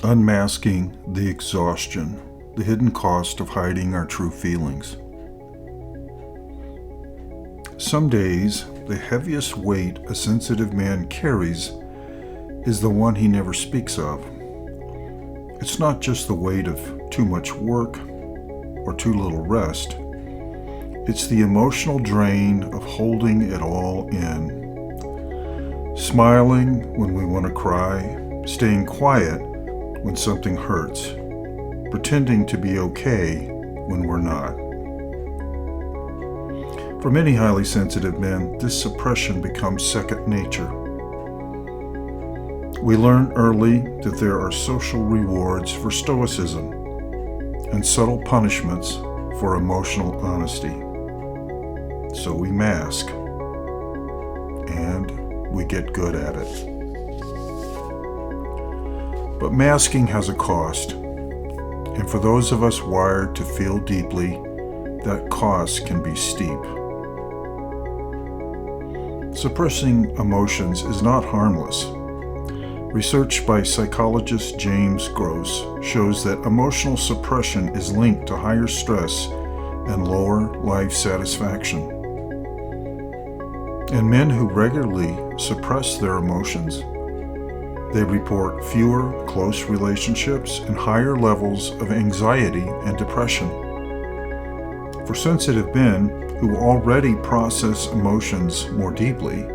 Unmasking the exhaustion, the hidden cost of hiding our true feelings. Some days, the heaviest weight a sensitive man carries is the one he never speaks of. It's not just the weight of too much work or too little rest. It's the emotional drain of holding it all in. Smiling when we want to cry, staying quiet when something hurts, pretending to be okay when we're not. For many highly sensitive men, this suppression becomes second nature. We learn early that there are social rewards for stoicism and subtle punishments for emotional honesty. So we mask, and we get good at it. But masking has a cost, and for those of us wired to feel deeply, that cost can be steep. Suppressing emotions is not harmless. Research by psychologist James Gross shows that emotional suppression is linked to higher stress and lower life satisfaction. In men who regularly suppress their emotions, they report fewer close relationships and higher levels of anxiety and depression. For sensitive men who already process emotions more deeply,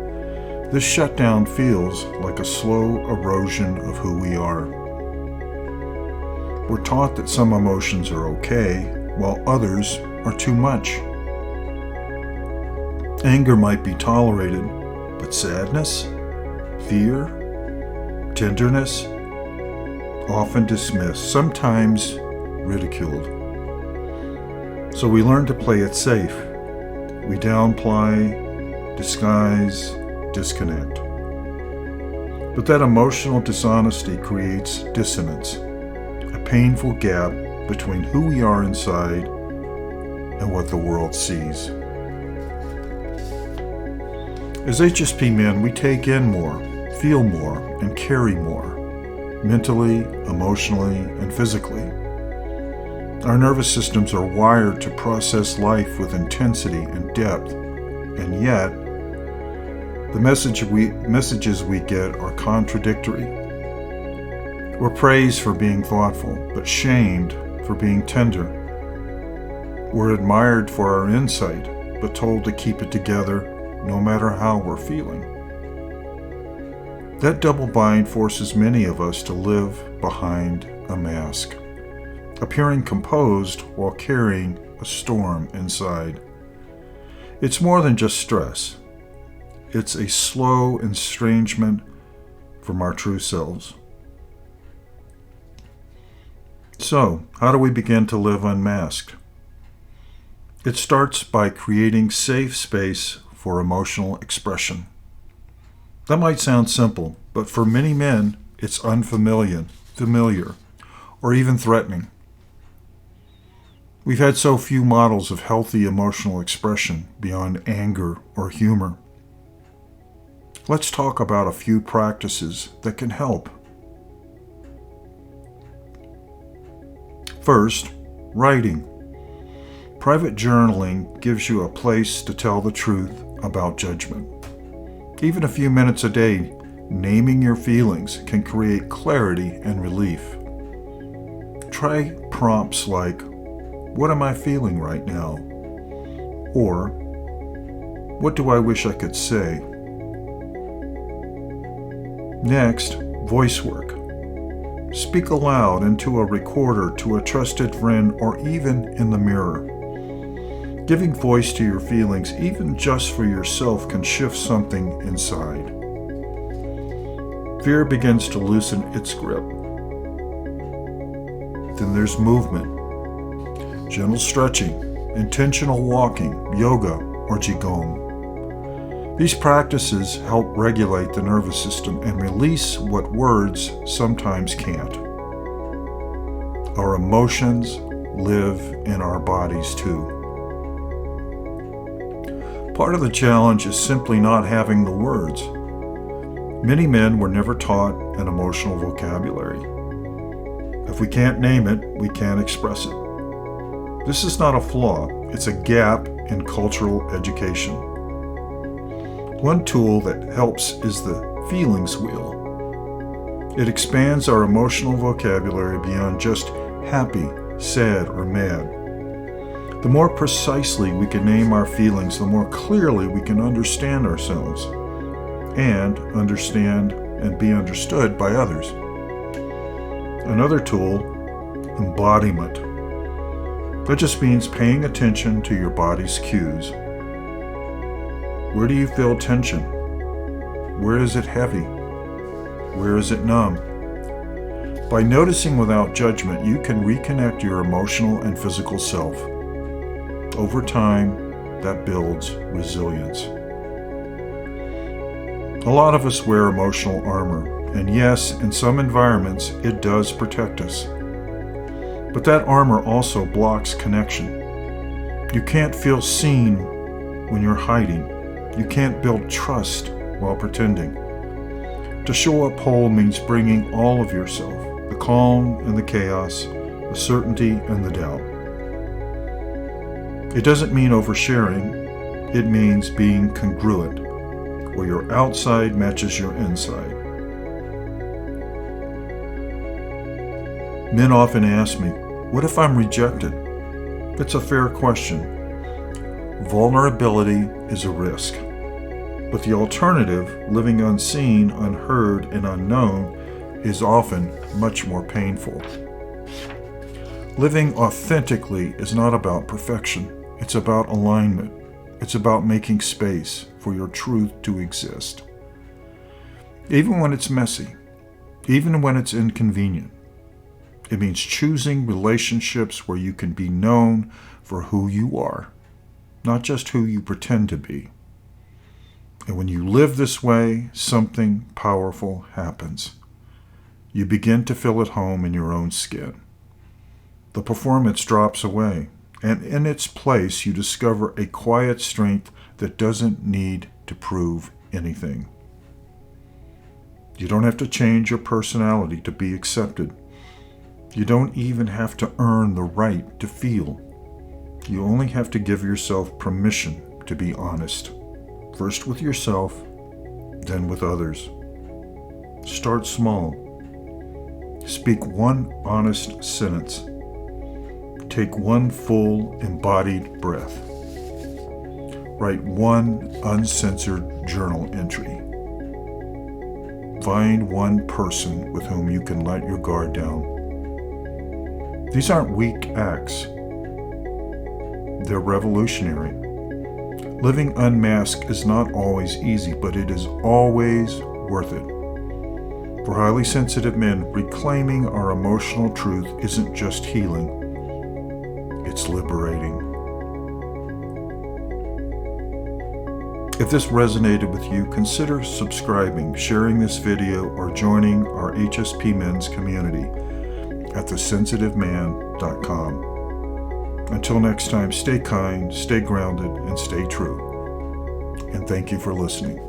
this shutdown feels like a slow erosion of who we are. We're taught that some emotions are okay, while others are too much. Anger might be tolerated, but sadness, fear, tenderness, often dismissed, sometimes ridiculed. So we learn to play it safe. We downplay, disguise, disconnect. But that emotional dishonesty creates dissonance, a painful gap between who we are inside and what the world sees. As HSP men, we take in more, feel more, and carry more, mentally, emotionally, and physically. Our nervous systems are wired to process life with intensity and depth, and yet, the messages we get are contradictory. We're praised for being thoughtful, but shamed for being tender. We're admired for our insight, but told to keep it together no matter how we're feeling. That double bind forces many of us to live behind a mask, appearing composed while carrying a storm inside. It's more than just stress. It's a slow estrangement from our true selves. So, how do we begin to live unmasked? It starts by creating safe space for emotional expression. That might sound simple, but for many men, it's unfamiliar, or even threatening. We've had so few models of healthy emotional expression beyond anger or humor. Let's talk about a few practices that can help. First, writing. Private journaling gives you a place to tell the truth about judgment. Even a few minutes a day, naming your feelings can create clarity and relief. Try prompts like, "What am I feeling right now?" Or, "What do I wish I could say?" Next, voice work. Speak aloud into a recorder, to a trusted friend, or even in the mirror. Giving voice to your feelings, even just for yourself, can shift something inside. Fear begins to loosen its grip. Then there's movement. Gentle stretching, intentional walking, yoga, or qigong. These practices help regulate the nervous system and release what words sometimes can't. Our emotions live in our bodies too. Part of the challenge is simply not having the words. Many men were never taught an emotional vocabulary. If we can't name it, we can't express it. This is not a flaw, it's a gap in cultural education. One tool that helps is the feelings wheel. It expands our emotional vocabulary beyond just happy, sad, or mad. The more precisely we can name our feelings, the more clearly we can understand ourselves and understand and be understood by others. Another tool, embodiment. That just means paying attention to your body's cues. Where do you feel tension? Where is it heavy? Where is it numb? By noticing without judgment, you can reconnect your emotional and physical self. Over time, that builds resilience. A lot of us wear emotional armor, and yes, in some environments, it does protect us. But that armor also blocks connection. You can't feel seen when you're hiding. You can't build trust while pretending. To show up whole means bringing all of yourself, the calm and the chaos, the certainty and the doubt. It doesn't mean oversharing. It means being congruent, where your outside matches your inside. Men often ask me, what if I'm rejected? It's a fair question. Vulnerability is a risk. But the alternative, living unseen, unheard, and unknown, is often much more painful. Living authentically is not about perfection. It's about alignment. It's about making space for your truth to exist. Even when it's messy, even when it's inconvenient. It means choosing relationships where you can be known for who you are, not just who you pretend to be. And when you live this way, something powerful happens. You begin to feel at home in your own skin. The performance drops away, and in its place you discover a quiet strength that doesn't need to prove anything. You don't have to change your personality to be accepted. You don't even have to earn the right to feel. You only have to give yourself permission to be honest. First with yourself, then with others. Start small. Speak one honest sentence. Take one full embodied breath. Write one uncensored journal entry. Find one person with whom you can let your guard down. These aren't weak acts. They're revolutionary. Living unmasked is not always easy, but it is always worth it. For highly sensitive men, reclaiming our emotional truth isn't just healing, it's liberating. If this resonated with you, consider subscribing, sharing this video, or joining our HSP Men's community at thesensitiveman.com. Until next time, stay kind, stay grounded, and stay true. And thank you for listening.